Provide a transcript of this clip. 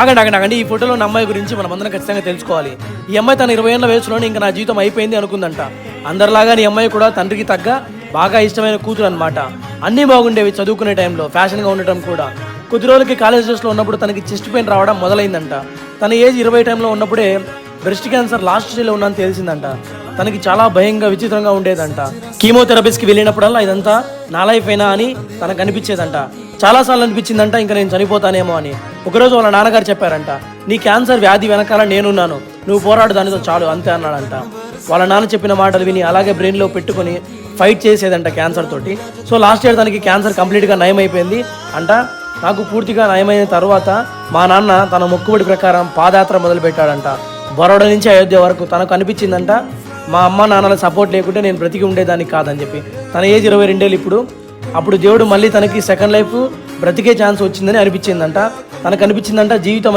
ఆగండి ఈ ఫోటోలో ఉన్న అమ్మాయి గురించి మనం అందరం ఖచ్చితంగా తెలుసుకోవాలి. ఈ అమ్మాయి తన 20 ఏళ్ల వయసులోనే ఇంకా నా జీవితం అయిపోయింది అనుకుందంట. అందరిలాగా ఈ అమ్మాయి కూడా తండ్రికి తగ్గ బాగా ఇష్టమైన కూతురు అనమాట. అన్నీ బాగుండేవి చదువుకునే టైంలో, ఫ్యాషన్గా ఉండటం కూడా. కొద్ది రోజులకి కాలేజ్ డేస్లో ఉన్నప్పుడు తనకి చెస్ట్ పెయిన్ రావడం మొదలైందంట. తన ఏజ్ 20 టైంలో ఉన్నప్పుడే బ్రెస్ట్ క్యాన్సర్ లాస్ట్ స్టేజ్లో ఉందని తెలిసిందంట. తనకి చాలా భయంగా విచిత్రంగా ఉండేదంట. కీమోథెరపీస్కి వెళ్ళినప్పుడల్లా ఇదంతా నా లైఫ్ అయినా అని తనకు అనిపించేదంట. చాలాసార్లు అనిపించిందంట ఇంకా నేను చనిపోతానేమో అని. ఒకరోజు వాళ్ళ నాన్నగారు చెప్పారంట, నీ క్యాన్సర్ వ్యాధి వెనకాల నేనున్నాను, నువ్వు పోరాడు దానితో చాలు అంతే అన్నాడంట. వాళ్ళ నాన్న చెప్పిన మాటలు విని అలాగే బ్రెయిన్లో పెట్టుకొని ఫైట్ చేసేదంట క్యాన్సర్ తోటి. సో లాస్ట్ ఇయర్ తనకి క్యాన్సర్ కంప్లీట్గా నయమైపోయింది అంట. నాకు పూర్తిగా నయమైన తర్వాత మా నాన్న తన మొక్కుబడి ప్రకారం పాదయాత్ర మొదలుపెట్టాడంట. బరోడా నుంచి అయోధ్య వరకు. తనకు అనిపించిందంట మా అమ్మ నాన్నల సపోర్ట్ లేకుంటే నేను బ్రతికి ఉండేదాన్ని కాదని చెప్పి. తన ఏజ్ 22 ఏళ్ళు ఇప్పుడు. అప్పుడు దేవుడు మళ్ళీ తనకి సెకండ్ లైఫ్ బ్రతికే ఛాన్స్ వచ్చిందని అనిపించిందంట. తనకు అనిపించిందంట జీవితం